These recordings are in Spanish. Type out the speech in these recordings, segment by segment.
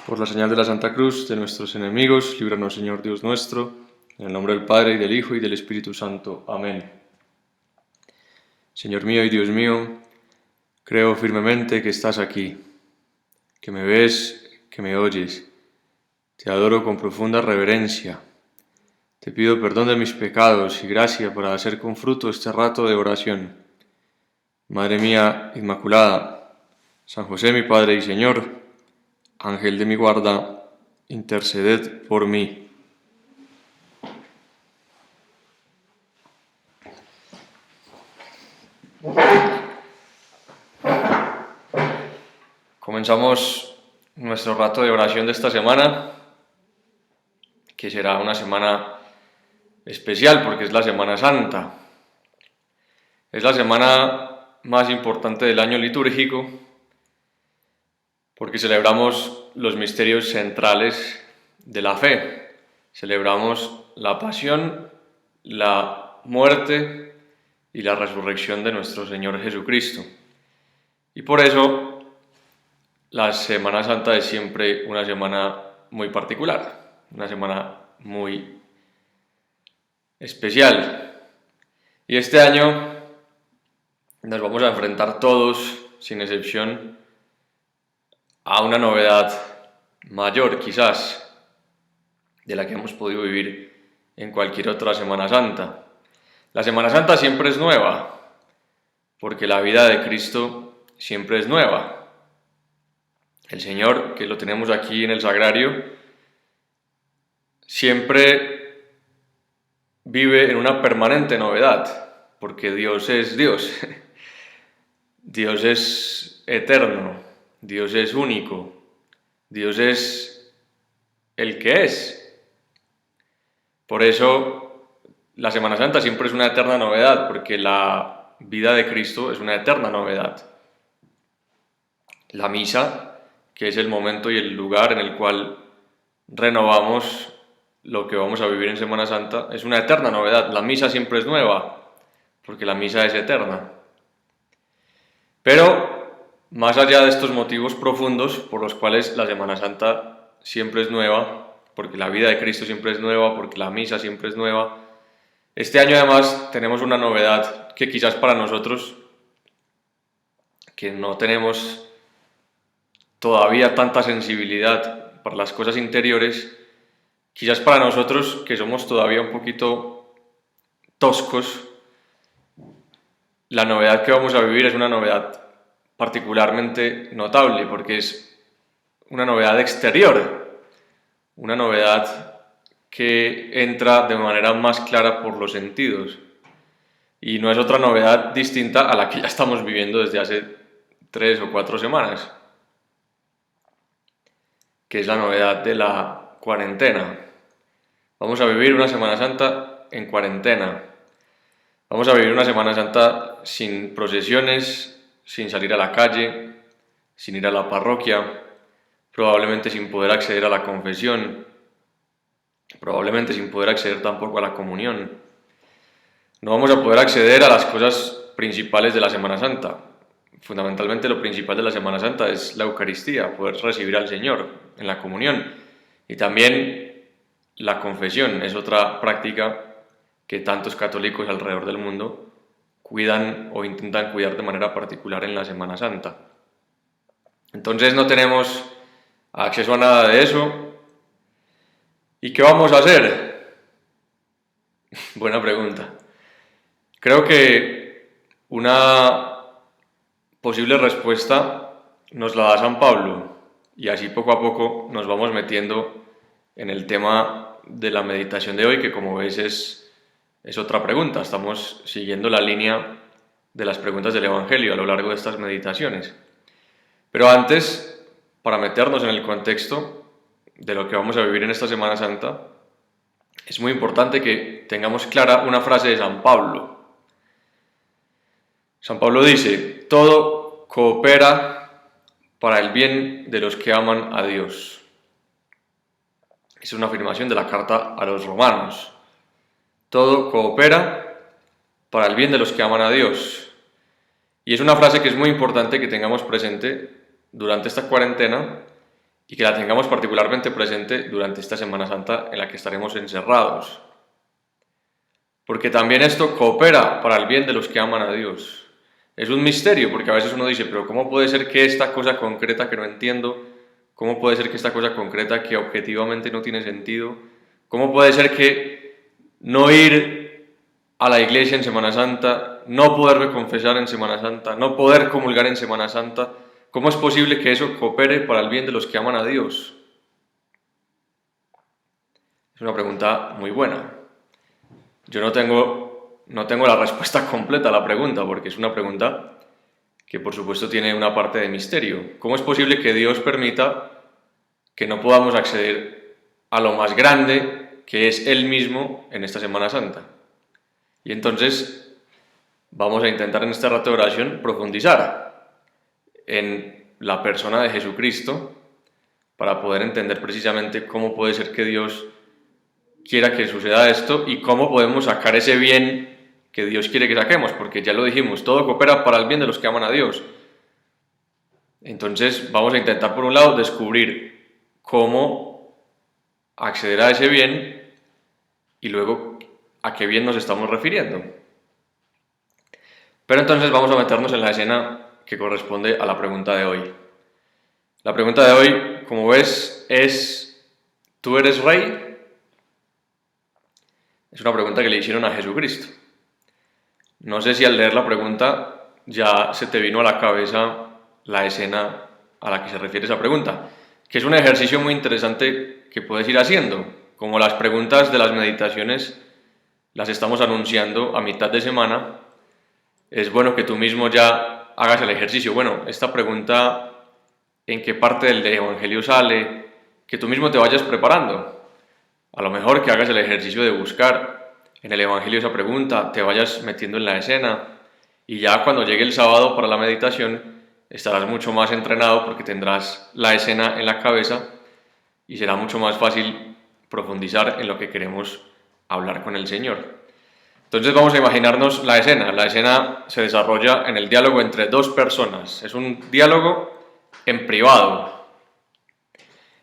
Por la señal de la Santa Cruz de nuestros enemigos, líbranos, Señor Dios nuestro, en el nombre del Padre, y del Hijo, y del Espíritu Santo. Amén. Señor mío y Dios mío, creo firmemente que estás aquí, que me ves, que me oyes. Te adoro con profunda reverencia. Te pido perdón de mis pecados y gracia para hacer con fruto este rato de oración. Madre mía Inmaculada, San José mi Padre y Señor, Ángel de mi guarda, interceded por mí. Comenzamos nuestro rato de oración de esta semana, que será una semana especial porque es la Semana Santa. Es la semana más importante del año litúrgico porque celebramos los misterios centrales de la fe. Celebramos la pasión, la muerte y la resurrección de nuestro Señor Jesucristo. Y por eso la Semana Santa es siempre una semana muy particular, una semana muy especial. Y este año nos vamos a enfrentar todos, sin excepción, a una novedad mayor quizás de la que hemos podido vivir en cualquier otra Semana Santa. La Semana Santa siempre es nueva, porque la vida de Cristo siempre es nueva. El Señor, que lo tenemos aquí en el sagrario, siempre vive en una permanente novedad, porque Dios es Dios. Dios es eterno, Dios es único, Dios es el que es. Por eso la Semana Santa siempre es una eterna novedad, porque la vida de Cristo es una eterna novedad. La misa, que es el momento y el lugar en el cual renovamos lo que vamos a vivir en Semana Santa, es una eterna novedad. La misa siempre es nueva, porque la misa es eterna. Pero, más allá de estos motivos profundos por los cuales la Semana Santa siempre es nueva, porque la vida de Cristo siempre es nueva, porque la misa siempre es nueva, este año además tenemos una novedad que quizás para nosotros, que no tenemos todavía tanta sensibilidad para las cosas interiores, quizás para nosotros que somos todavía un poquito toscos, la novedad que vamos a vivir es una novedad particularmente notable porque es una novedad exterior, una novedad que entra de manera más clara por los sentidos y no es otra novedad distinta a la que ya estamos viviendo desde hace 3 o 4 semanas, que es la novedad de la cuarentena. Vamos a vivir una Semana Santa en cuarentena. Vamos a vivir una Semana Santa sin procesiones, sin salir a la calle, sin ir a la parroquia, probablemente sin poder acceder a la confesión, probablemente sin poder acceder tampoco a la comunión. No vamos a poder acceder a las cosas principales de la Semana Santa. Fundamentalmente lo principal de la Semana Santa es la Eucaristía, poder recibir al Señor en la comunión. Y también la confesión es otra práctica que tantos católicos alrededor del mundo cuidan o intentan cuidar de manera particular en la Semana Santa. Entonces no tenemos acceso a nada de eso. ¿Y qué vamos a hacer? Buena pregunta. Creo que una posible respuesta nos la da San Pablo y así poco a poco nos vamos metiendo en el tema de la meditación de hoy, que como ves es otra pregunta. Estamos siguiendo la línea de las preguntas del Evangelio a lo largo de estas meditaciones. Pero antes, para meternos en el contexto de lo que vamos a vivir en esta Semana Santa, es muy importante que tengamos clara una frase de San Pablo. San Pablo dice: todo coopera para el bien de los que aman a Dios. Es una afirmación de la carta a los romanos. Todo coopera para el bien de los que aman a Dios. Y es una frase que es muy importante que tengamos presente durante esta cuarentena y que la tengamos particularmente presente durante esta Semana Santa en la que estaremos encerrados. Porque también esto coopera para el bien de los que aman a Dios. Es un misterio, porque a veces uno dice, pero ¿cómo puede ser que esta cosa concreta que no entiendo, cómo puede ser que esta cosa concreta que objetivamente no tiene sentido, cómo puede ser que no ir a la iglesia en Semana Santa, no poderme confesar en Semana Santa, no poder comulgar en Semana Santa, cómo es posible que eso coopere para el bien de los que aman a Dios? Es una pregunta muy buena. Yo no tengo la respuesta completa a la pregunta, porque es una pregunta que por supuesto tiene una parte de misterio. ¿Cómo es posible que Dios permita que no podamos acceder a lo más grande, que es Él mismo, en esta Semana Santa? Y entonces vamos a intentar en este rato de oración profundizar en la persona de Jesucristo para poder entender precisamente cómo puede ser que Dios quiera que suceda esto y cómo podemos sacar ese bien que Dios quiere que saquemos, porque ya lo dijimos, todo coopera para el bien de los que aman a Dios. Entonces vamos a intentar por un lado descubrir cómo acceder a ese bien y luego a qué bien nos estamos refiriendo. Pero entonces vamos a meternos en la escena que corresponde a la pregunta de hoy. La pregunta de hoy, como ves, es ¿tú eres rey? Es una pregunta que le hicieron a Jesucristo. No sé si al leer la pregunta ya se te vino a la cabeza la escena a la que se refiere esa pregunta, que es un ejercicio muy interesante que puedes ir haciendo. Como las preguntas de las meditaciones las estamos anunciando a mitad de semana, es bueno que tú mismo ya hagas el ejercicio. Bueno, esta pregunta, ¿en qué parte del Evangelio sale? Que tú mismo te vayas preparando. A lo mejor que hagas el ejercicio de buscar en el Evangelio esa pregunta, te vayas metiendo en la escena y ya cuando llegue el sábado para la meditación estarás mucho más entrenado porque tendrás la escena en la cabeza y será mucho más fácil profundizar en lo que queremos hablar con el Señor. Entonces vamos a imaginarnos la escena. La escena se desarrolla en el diálogo entre dos personas. Es un diálogo en privado.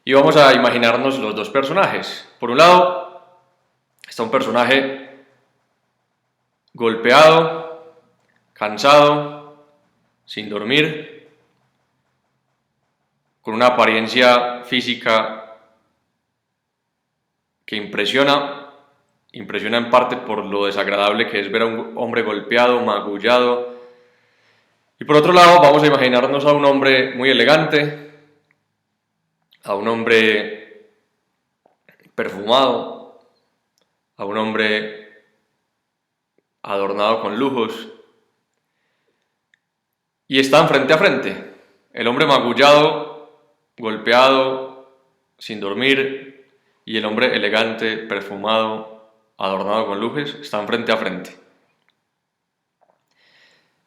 Y vamos a imaginarnos los dos personajes. Por un lado, está un personaje golpeado, cansado, sin dormir, con una apariencia física que impresiona en parte por lo desagradable que es ver a un hombre golpeado, magullado. Y por otro lado, vamos a imaginarnos a un hombre muy elegante, a un hombre perfumado, a un hombre adornado con lujos, y están frente a frente. El hombre magullado, golpeado, sin dormir, y el hombre elegante, perfumado, adornado con lujos, están frente a frente.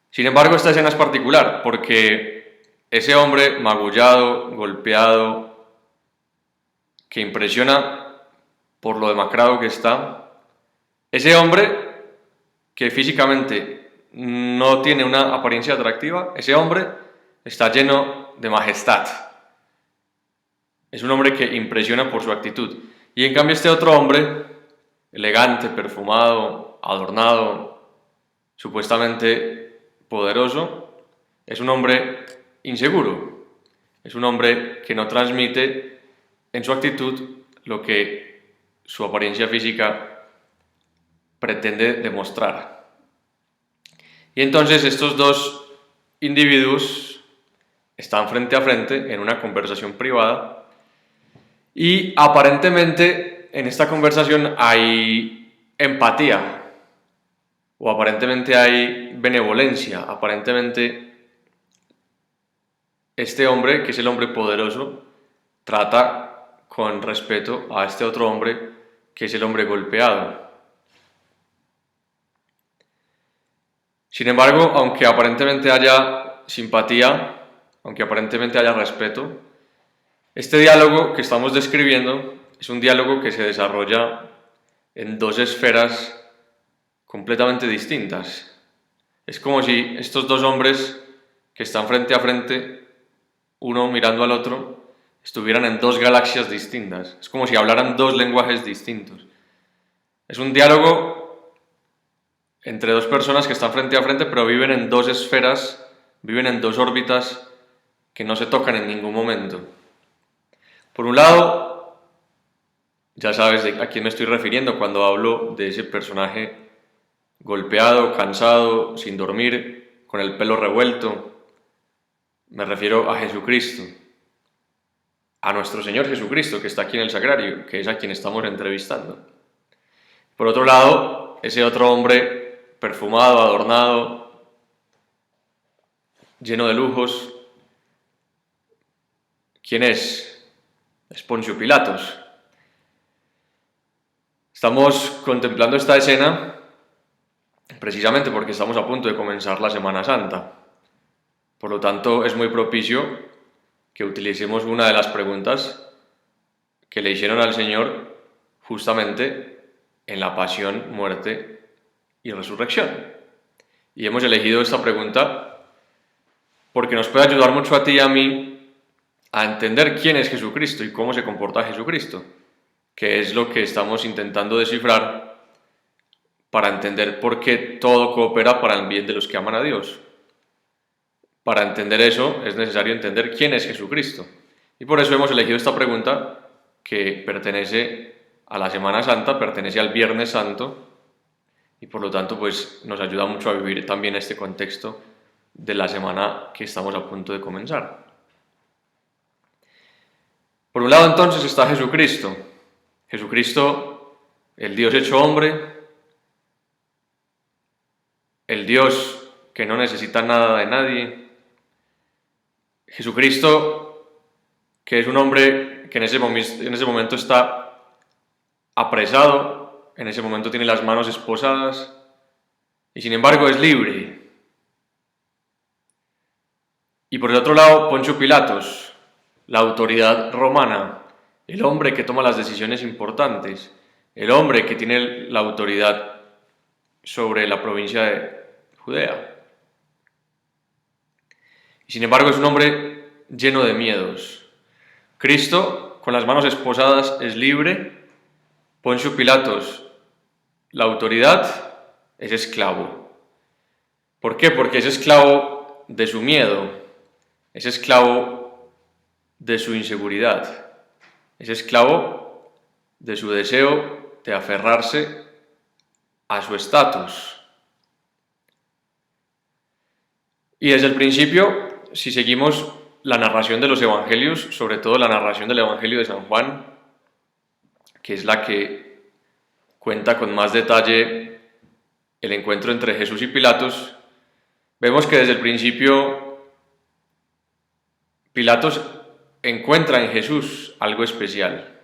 Sin embargo, esta escena es particular porque ese hombre magullado, golpeado, que impresiona por lo demacrado que está, ese hombre que físicamente no tiene una apariencia atractiva, ese hombre está lleno de majestad. Es un hombre que impresiona por su actitud. Y en cambio este otro hombre, elegante, perfumado, adornado, supuestamente poderoso, es un hombre inseguro. Es un hombre que no transmite en su actitud lo que su apariencia física pretende demostrar. Y entonces estos dos individuos están frente a frente en una conversación privada y aparentemente en esta conversación hay empatía o aparentemente hay benevolencia, aparentemente este hombre, que es el hombre poderoso, trata con respeto a este otro hombre, que es el hombre golpeado. Sin embargo, aunque aparentemente haya simpatía, aunque aparentemente haya respeto, este diálogo que estamos describiendo es un diálogo que se desarrolla en dos esferas completamente distintas. Es como si estos dos hombres que están frente a frente, uno mirando al otro, estuvieran en dos galaxias distintas. Es como si hablaran dos lenguajes distintos. Es un diálogo entre dos personas que están frente a frente, pero viven en dos esferas, viven en dos órbitas que no se tocan en ningún momento. Por un lado, ya sabes a quién me estoy refiriendo cuando hablo de ese personaje golpeado, cansado, sin dormir, con el pelo revuelto. Me refiero a Jesucristo, a nuestro Señor Jesucristo, que está aquí en el sagrario, que es a quien estamos entrevistando. Por otro lado, ese otro hombre perfumado, adornado, lleno de lujos, ¿quién es? Es Poncio Pilatos. Estamos contemplando esta escena precisamente porque estamos a punto de comenzar la Semana Santa. Por lo tanto, es muy propicio que utilicemos una de las preguntas que le hicieron al Señor justamente en la pasión, muerte y resurrección. Y hemos elegido esta pregunta porque nos puede ayudar mucho a ti y a mí a entender quién es Jesucristo y cómo se comporta Jesucristo, que es lo que estamos intentando descifrar para entender por qué todo coopera para el bien de los que aman a Dios. Para entender eso es necesario entender quién es Jesucristo. Y por eso hemos elegido esta pregunta que pertenece a la Semana Santa, pertenece al Viernes Santo y por lo tanto pues nos ayuda mucho a vivir también este contexto de la semana que estamos a punto de comenzar. Por un lado entonces está Jesucristo. Jesucristo, el Dios hecho hombre, el Dios que no necesita nada de nadie. Jesucristo, que es un hombre que en ese momento está apresado, en ese momento tiene las manos esposadas y sin embargo es libre. Y por el otro lado, Poncio Pilatos, la autoridad romana, el hombre que toma las decisiones importantes, el hombre que tiene la autoridad sobre la provincia de Judea. Y sin embargo es un hombre lleno de miedos. Cristo, con las manos esposadas, es libre. Poncio Pilatos, la autoridad, es esclavo. ¿Por qué? Porque es esclavo de su miedo, es esclavo de su inseguridad, es esclavo de su deseo de aferrarse a su estatus. Y desde el principio, si seguimos la narración de los evangelios, sobre todo la narración del Evangelio de San Juan, que es la que cuenta con más detalle el encuentro entre Jesús y Pilatos, vemos que desde el principio Pilatos encuentra en Jesús algo especial.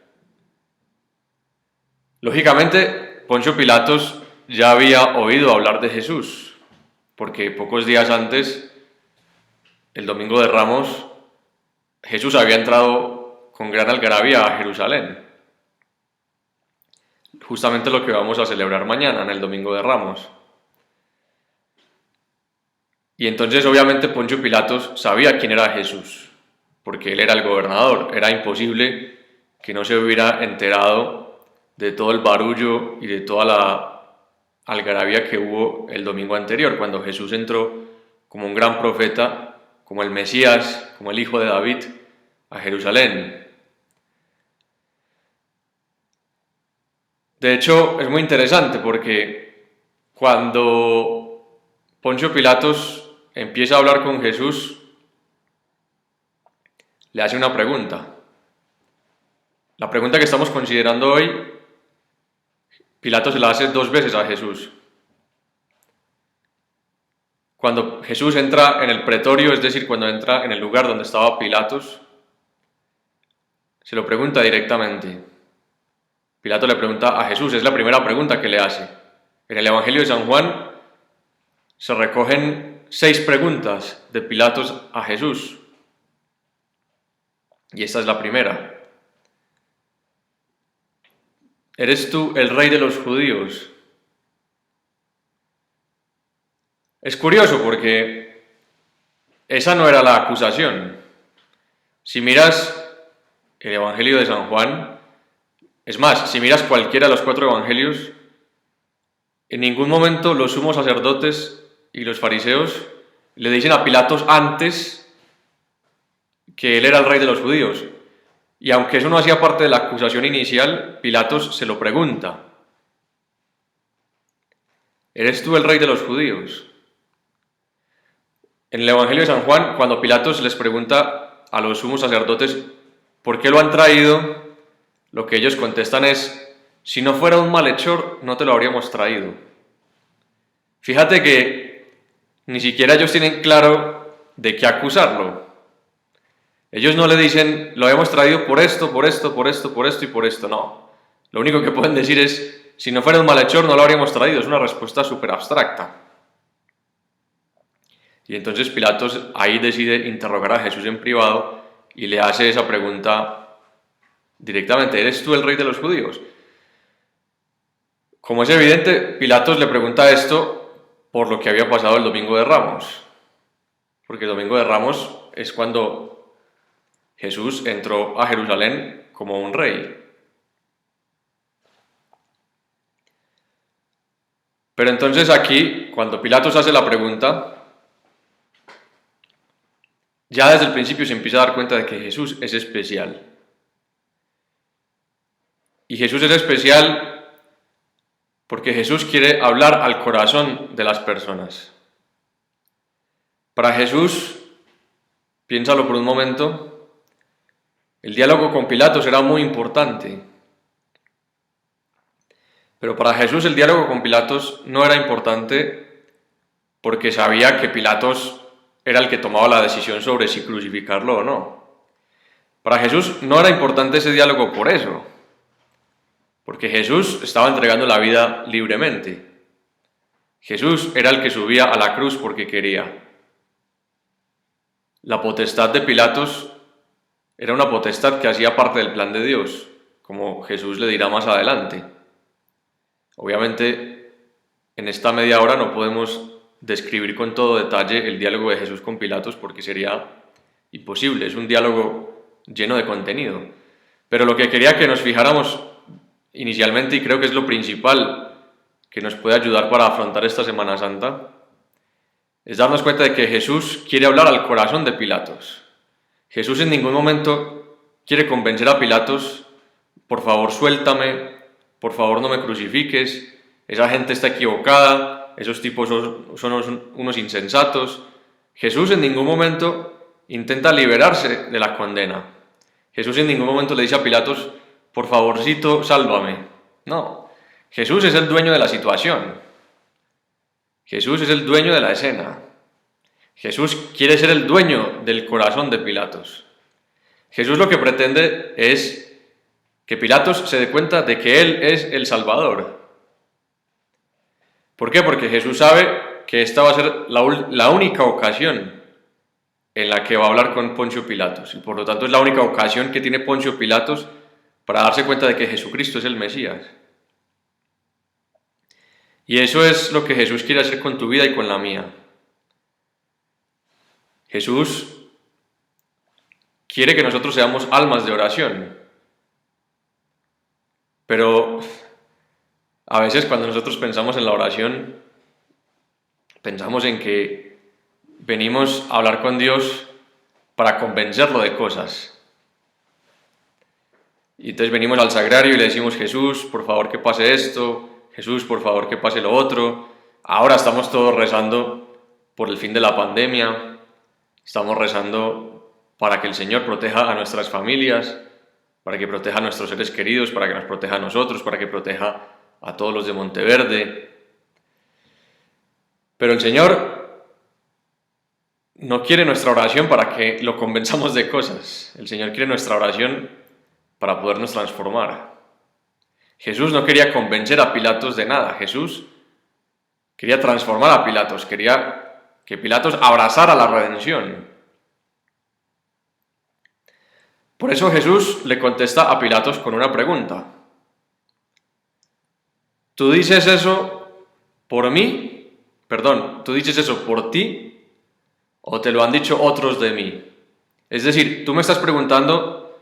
Lógicamente, Poncio Pilatos ya había oído hablar de Jesús, porque pocos días antes, el Domingo de Ramos, Jesús había entrado con gran algarabía a Jerusalén. Justamente lo que vamos a celebrar mañana, en el Domingo de Ramos. Y entonces, obviamente, Poncio Pilatos sabía quién era Jesús, porque él era el gobernador. Era imposible que no se hubiera enterado de todo el barullo y de toda la algarabía que hubo el domingo anterior, cuando Jesús entró como un gran profeta, como el Mesías, como el hijo de David, a Jerusalén. De hecho, es muy interesante porque cuando Poncio Pilatos empieza a hablar con Jesús, le hace una pregunta. La pregunta que estamos considerando hoy, Pilatos se la hace dos veces a Jesús. Cuando Jesús entra en el pretorio, es decir, cuando entra en el lugar donde estaba Pilatos, se lo pregunta directamente. Pilato le pregunta a Jesús, es la primera pregunta que le hace. En el Evangelio de San Juan se recogen 6 preguntas de Pilatos a Jesús. Y esta es la primera. ¿Eres tú el rey de los judíos? Es curioso porque esa no era la acusación. Si miras el Evangelio de San Juan, es más, si miras cualquiera de los 4 evangelios, en ningún momento los sumos sacerdotes y los fariseos le dicen a Pilatos antes que él era el rey de los judíos. Y aunque eso no hacía parte de la acusación inicial, Pilatos se lo pregunta: ¿eres tú el rey de los judíos? En el Evangelio de San Juan, cuando Pilatos les pregunta a los sumos sacerdotes por qué lo han traído, lo que ellos contestan es: si no fuera un malhechor, no te lo habríamos traído. Fíjate que ni siquiera ellos tienen claro de qué acusarlo. Ellos no le dicen: lo habíamos traído por esto, por esto, por esto, por esto y por esto. No. Lo único que pueden decir es: si no fuera un malhechor, no lo habríamos traído. Es una respuesta súper abstracta. Y entonces Pilatos ahí decide interrogar a Jesús en privado y le hace esa pregunta directamente: ¿eres tú el rey de los judíos? Como es evidente, Pilatos le pregunta esto por lo que había pasado el Domingo de Ramos. Porque el Domingo de Ramos es cuando Jesús entró a Jerusalén como un rey. Pero entonces aquí, cuando Pilatos hace la pregunta, ya desde el principio se empieza a dar cuenta de que Jesús es especial. Y Jesús es especial porque Jesús quiere hablar al corazón de las personas. Para Jesús, piénsalo por un momento, el diálogo con Pilatos era muy importante. Pero para Jesús el diálogo con Pilatos no era importante porque sabía que Pilatos era el que tomaba la decisión sobre si crucificarlo o no. Para Jesús no era importante ese diálogo por eso, porque Jesús estaba entregando la vida libremente. Jesús era el que subía a la cruz porque quería. La potestad de Pilatos era una potestad que hacía parte del plan de Dios, como Jesús le dirá más adelante. Obviamente, en esta media hora no podemos describir con todo detalle el diálogo de Jesús con Pilatos porque sería imposible, es un diálogo lleno de contenido. Pero lo que quería que nos fijáramos inicialmente, y creo que es lo principal que nos puede ayudar para afrontar esta Semana Santa, es darnos cuenta de que Jesús quiere hablar al corazón de Pilatos. Jesús en ningún momento quiere convencer a Pilatos: por favor suéltame, por favor no me crucifiques, esa gente está equivocada, esos tipos son unos insensatos. Jesús en ningún momento intenta liberarse de la condena. Jesús en ningún momento le dice a Pilatos: por favorcito, sálvame. No, Jesús es el dueño de la situación. Jesús es el dueño de la escena. Jesús quiere ser el dueño del corazón de Pilatos. Jesús lo que pretende es que Pilatos se dé cuenta de que Él es el Salvador. ¿Por qué? Porque Jesús sabe que esta va a ser la única ocasión en la que va a hablar con Poncio Pilatos. Y por lo tanto es la única ocasión que tiene Poncio Pilatos para darse cuenta de que Jesucristo es el Mesías. Y eso es lo que Jesús quiere hacer con tu vida y con la mía. Jesús quiere que nosotros seamos almas de oración. Pero a veces cuando nosotros pensamos en la oración, pensamos en que venimos a hablar con Dios para convencerlo de cosas. Y entonces venimos al sagrario y le decimos: Jesús, por favor que pase esto, Jesús, por favor que pase lo otro. Ahora estamos todos rezando por el fin de la pandemia, estamos rezando para que el Señor proteja a nuestras familias, para que proteja a nuestros seres queridos, para que nos proteja a nosotros, para que proteja a todos los de Monteverde. Pero el Señor no quiere nuestra oración para que lo convenzamos de cosas. El Señor quiere nuestra oración para podernos transformar. Jesús no quería convencer a Pilatos de nada. Jesús quería transformar a Pilatos, quería que Pilatos abrazara la redención. Por eso Jesús le contesta a Pilatos con una pregunta: ¿tú dices eso por mí? Perdón, ¿tú dices eso por ti o te lo han dicho otros de mí? Es decir, tú me estás preguntando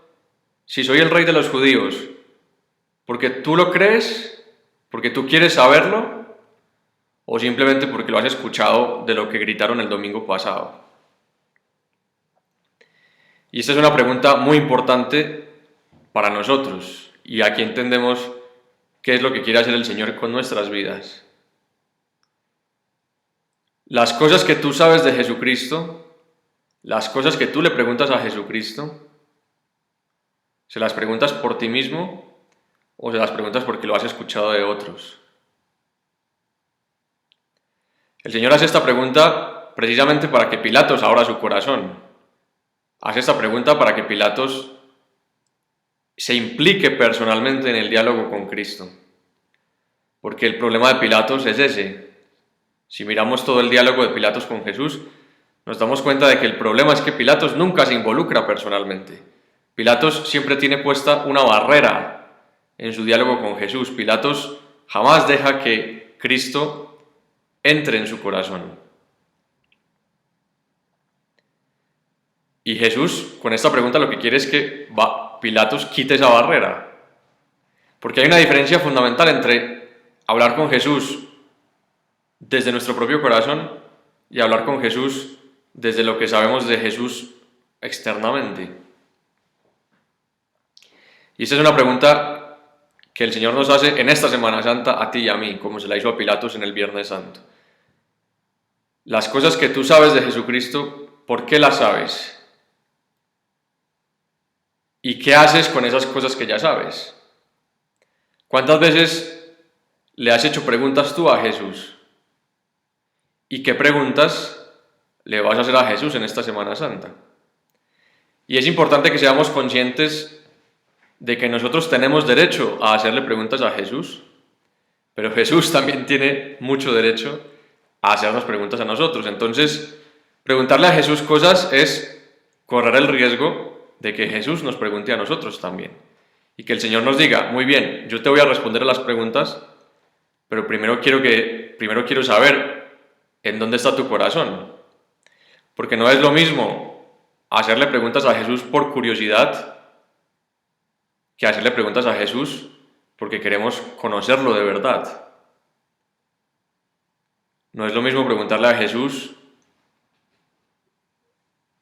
si soy el rey de los judíos, porque tú lo crees, porque tú quieres saberlo, o simplemente porque lo has escuchado de lo que gritaron el domingo pasado. Y esta es una pregunta muy importante para nosotros, y aquí entendemos qué es lo que quiere hacer el Señor con nuestras vidas. Las cosas que tú sabes de Jesucristo, las cosas que tú le preguntas a Jesucristo, ¿se las preguntas por ti mismo o se las preguntas porque lo has escuchado de otros? El Señor hace esta pregunta precisamente para que Pilatos abra su corazón. Hace esta pregunta para que Pilatos se implique personalmente en el diálogo con Cristo. Porque el problema de Pilatos es ese. Si miramos todo el diálogo de Pilatos con Jesús, nos damos cuenta de que el problema es que Pilatos nunca se involucra personalmente. Pilatos siempre tiene puesta una barrera en su diálogo con Jesús. Pilatos jamás deja que Cristo entre en su corazón. Y Jesús, con esta pregunta, lo que quiere es que Pilatos quite esa barrera. Porque hay una diferencia fundamental entre hablar con Jesús desde nuestro propio corazón y hablar con Jesús desde lo que sabemos de Jesús externamente. Y esta es una pregunta que el Señor nos hace en esta Semana Santa a ti y a mí, como se la hizo a Pilatos en el Viernes Santo. Las cosas que tú sabes de Jesucristo, ¿por qué las sabes? ¿Y qué haces con esas cosas que ya sabes? ¿Cuántas veces le has hecho preguntas tú a Jesús? ¿Y qué preguntas le vas a hacer a Jesús en esta Semana Santa? Y es importante que seamos conscientes de que nosotros tenemos derecho a hacerle preguntas a Jesús, pero Jesús también tiene mucho derecho a hacernos preguntas a nosotros. Entonces, preguntarle a Jesús cosas es correr el riesgo de que Jesús nos pregunte a nosotros también. Y que el Señor nos diga, muy bien, yo te voy a responder a las preguntas, pero primero quiero saber en dónde está tu corazón. Porque no es lo mismo hacerle preguntas a Jesús por curiosidad que hacerle preguntas a Jesús porque queremos conocerlo de verdad. No es lo mismo preguntarle a Jesús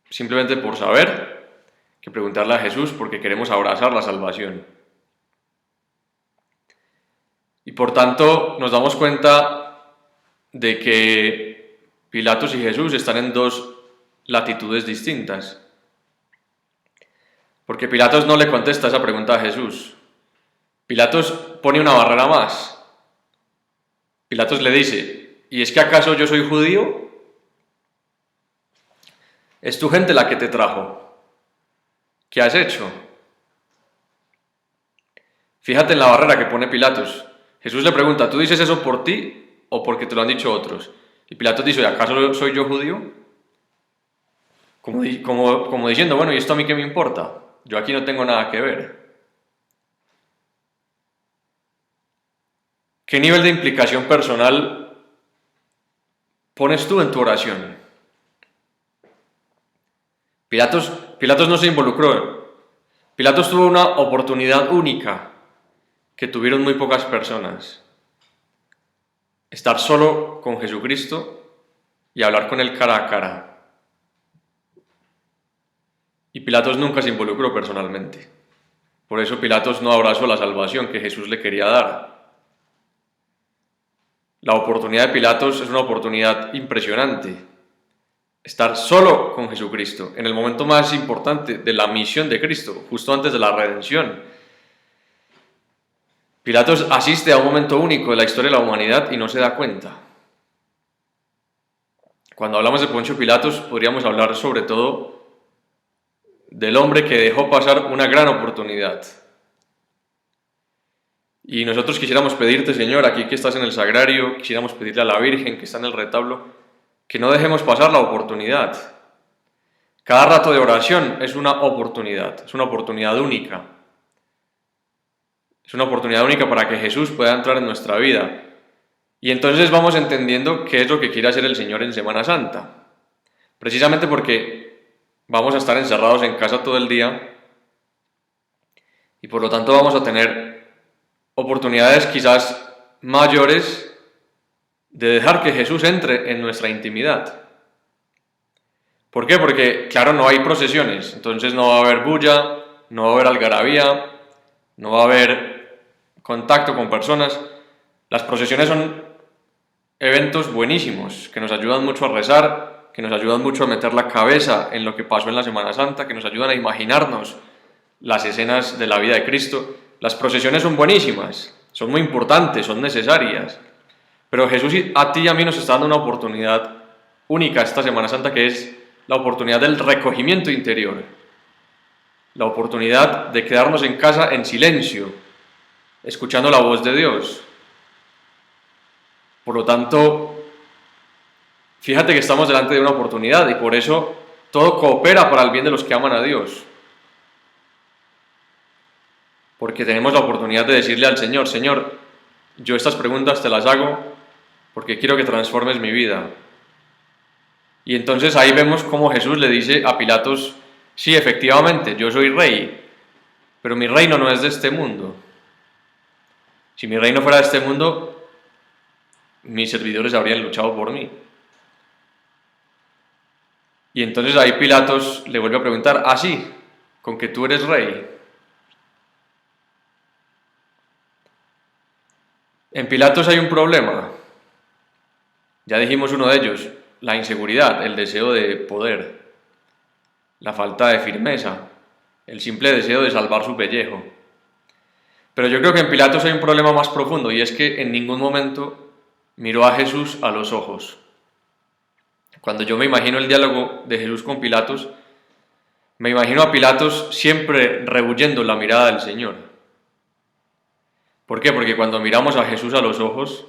simplemente por saber que preguntarle a Jesús porque queremos abrazar la salvación. Y por tanto nos damos cuenta de que Pilatos y Jesús están en dos latitudes distintas. Porque Pilatos no le contesta esa pregunta a Jesús. Pilatos pone una barrera más. Pilatos le dice, ¿y es que acaso yo soy judío? Es tu gente la que te trajo. ¿Qué has hecho? Fíjate en la barrera que pone Pilatos. Jesús le pregunta, ¿tú dices eso por ti o porque te lo han dicho otros? Y Pilatos dice, ¿acaso soy yo judío? Como diciendo, bueno, ¿y esto a mí qué me importa? Yo aquí no tengo nada que ver. ¿Qué nivel de implicación personal pones tú en tu oración? Pilatos no se involucró. Pilatos tuvo una oportunidad única que tuvieron muy pocas personas. Estar solo con Jesucristo y hablar con Él cara a cara. Y Pilatos nunca se involucró personalmente. Por eso Pilatos no abrazó la salvación que Jesús le quería dar. La oportunidad de Pilatos es una oportunidad impresionante. Estar solo con Jesucristo, en el momento más importante de la misión de Cristo, justo antes de la redención. Pilatos asiste a un momento único de la historia de la humanidad y no se da cuenta. Cuando hablamos de Poncio Pilatos, podríamos hablar sobre todo del hombre que dejó pasar una gran oportunidad. Y nosotros quisiéramos pedirte, Señor, aquí que estás en el sagrario, quisiéramos pedirle a la Virgen que está en el retablo, que no dejemos pasar la oportunidad. Cada rato de oración es una oportunidad única. Es una oportunidad única para que Jesús pueda entrar en nuestra vida. Y entonces vamos entendiendo qué es lo que quiere hacer el Señor en Semana Santa. Precisamente porque vamos a estar encerrados en casa todo el día, y por lo tanto vamos a tener oportunidades quizás mayores de dejar que Jesús entre en nuestra intimidad. ¿Por qué? Porque, claro, no hay procesiones, entonces no va a haber bulla, no va a haber algarabía, no va a haber contacto con personas. Las procesiones son eventos buenísimos, que nos ayudan mucho a rezar, que nos ayudan mucho a meter la cabeza en lo que pasó en la Semana Santa, que nos ayudan a imaginarnos las escenas de la vida de Cristo. Las procesiones son buenísimas, son muy importantes, son necesarias, pero Jesús a ti y a mí nos está dando una oportunidad única esta Semana Santa, que es la oportunidad del recogimiento interior, la oportunidad de quedarnos en casa en silencio, escuchando la voz de Dios. Por lo tanto, fíjate que estamos delante de una oportunidad y por eso todo coopera para el bien de los que aman a Dios. Porque tenemos la oportunidad de decirle al Señor: Señor, yo estas preguntas te las hago porque quiero que transformes mi vida. Y entonces ahí vemos cómo Jesús le dice a Pilatos: sí, efectivamente, yo soy rey, pero mi reino no es de este mundo. Si mi reino fuera de este mundo, mis servidores habrían luchado por mí. Y entonces ahí Pilatos le vuelve a preguntar: ¿ah, sí? ¿Con que tú eres rey? En Pilatos hay un problema. Ya dijimos uno de ellos: la inseguridad, el deseo de poder, la falta de firmeza, el simple deseo de salvar su pellejo. Pero yo creo que en Pilatos hay un problema más profundo, y es que en ningún momento miró a Jesús a los ojos. Cuando yo me imagino el diálogo de Jesús con Pilatos, me imagino a Pilatos siempre rehuyendo la mirada del Señor. ¿Por qué? Porque cuando miramos a Jesús a los ojos,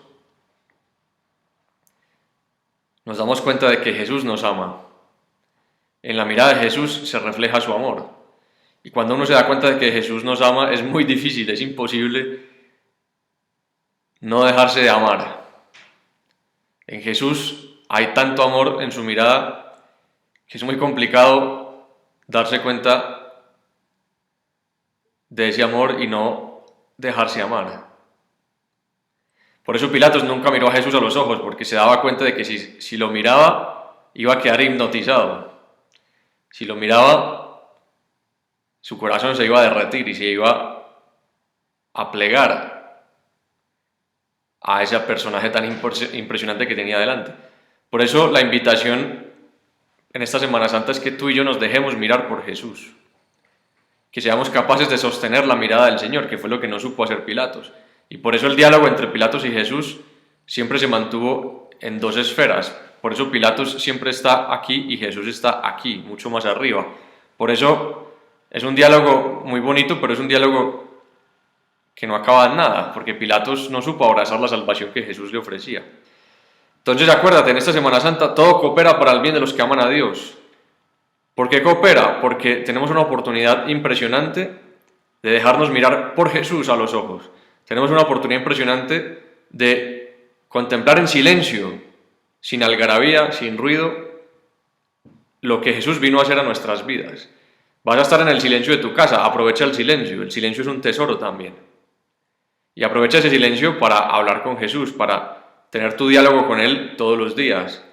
nos damos cuenta de que Jesús nos ama. En la mirada de Jesús se refleja su amor. Y cuando uno se da cuenta de que Jesús nos ama, es muy difícil, es imposible no dejarse de amar. En Jesús hay tanto amor en su mirada que es muy complicado darse cuenta de ese amor y no dejarse amar. Por eso Pilatos nunca miró a Jesús a los ojos, porque se daba cuenta de que si lo miraba iba a quedar hipnotizado. Si lo miraba, su corazón se iba a derretir y se iba a plegar a ese personaje tan impresionante que tenía delante. Por eso la invitación en esta Semana Santa es que tú y yo nos dejemos mirar por Jesús, que seamos capaces de sostener la mirada del Señor, que fue lo que no supo hacer Pilatos. Y por eso el diálogo entre Pilatos y Jesús siempre se mantuvo en dos esferas. Por eso Pilatos siempre está aquí y Jesús está aquí, mucho más arriba. Por eso es un diálogo muy bonito, pero es un diálogo que no acaba en nada, porque Pilatos no supo abrazar la salvación que Jesús le ofrecía. Entonces acuérdate, en esta Semana Santa todo coopera para el bien de los que aman a Dios. ¿Por qué coopera? Porque tenemos una oportunidad impresionante de dejarnos mirar por Jesús a los ojos. Tenemos una oportunidad impresionante de contemplar en silencio, sin algarabía, sin ruido, lo que Jesús vino a hacer a nuestras vidas. Vas a estar en el silencio de tu casa, aprovecha el silencio es un tesoro también. Y aprovecha ese silencio para hablar con Jesús, para tener tu diálogo con Él todos los días.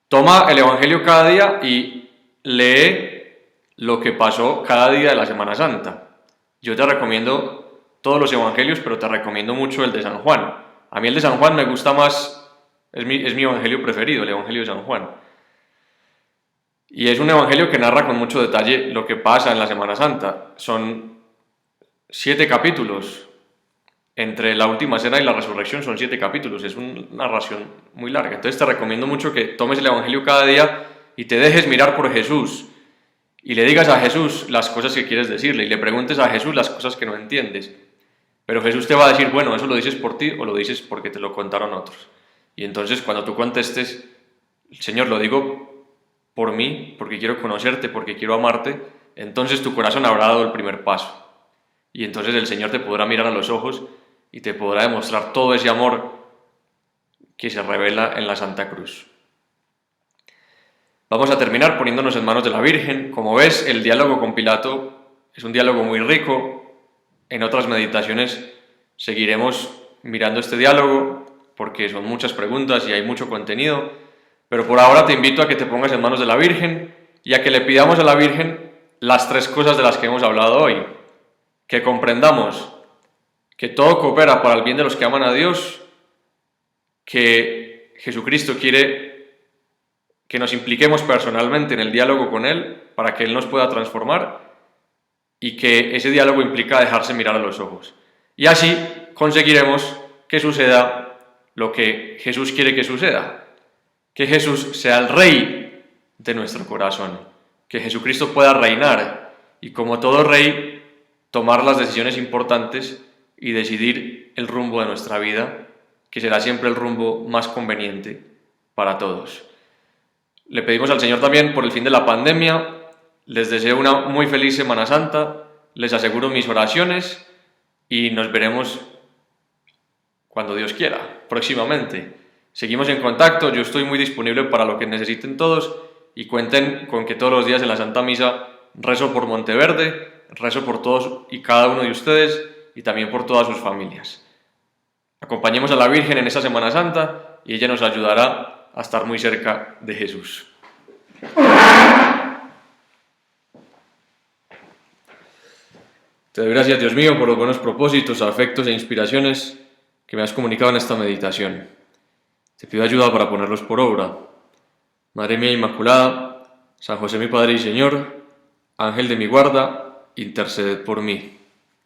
Toma el Evangelio cada día y lee lo que pasó cada día de la Semana Santa. Yo te recomiendo todos los evangelios, pero te recomiendo mucho el de San Juan. A mí el de San Juan me gusta más, es mi evangelio preferido, el Evangelio de San Juan. Y es un evangelio que narra con mucho detalle lo que pasa en la Semana Santa. Son 7 capítulos. Entre la última cena y la resurrección son 7 capítulos. Es una narración muy larga. Entonces te recomiendo mucho que tomes el evangelio cada día y te dejes mirar por Jesús. Y le digas a Jesús las cosas que quieres decirle. Y le preguntes a Jesús las cosas que no entiendes. Pero Jesús te va a decir: bueno, ¿eso lo dices por ti o lo dices porque te lo contaron otros? Y entonces cuando tú contestes: Señor, lo digo por mí, porque quiero conocerte, porque quiero amarte, entonces tu corazón habrá dado el primer paso. Y entonces el Señor te podrá mirar a los ojos y te podrá demostrar todo ese amor que se revela en la Santa Cruz. Vamos a terminar poniéndonos en manos de la Virgen. Como ves, el diálogo con Pilato es un diálogo muy rico, en otras meditaciones seguiremos mirando este diálogo porque son muchas preguntas y hay mucho contenido, pero por ahora te invito a que te pongas en manos de la Virgen y a que le pidamos a la Virgen las tres cosas de las que hemos hablado hoy. Que comprendamos que todo coopera para el bien de los que aman a Dios, que Jesucristo quiere que nos impliquemos personalmente en el diálogo con Él para que Él nos pueda transformar y que ese diálogo implica dejarse mirar a los ojos. Y así conseguiremos que suceda lo que Jesús quiere que suceda, que Jesús sea el Rey de nuestro corazón, que Jesucristo pueda reinar y como todo rey tomar las decisiones importantes y decidir el rumbo de nuestra vida, que será siempre el rumbo más conveniente para todos. Le pedimos al Señor también por el fin de la pandemia, les deseo una muy feliz Semana Santa, les aseguro mis oraciones y nos veremos cuando Dios quiera, próximamente. Seguimos en contacto, yo estoy muy disponible para lo que necesiten todos y cuenten con que todos los días en la Santa Misa rezo por Monteverde, rezo por todos y cada uno de ustedes y también por todas sus familias. Acompañemos a la Virgen en esta Semana Santa y ella nos ayudará a estar muy cerca de Jesús. Te doy gracias, Dios mío, por los buenos propósitos, afectos e inspiraciones que me has comunicado en esta meditación. Te pido ayuda para ponerlos por obra. Madre mía Inmaculada, San José mi Padre y Señor, Ángel de mi guarda, interceded por mí.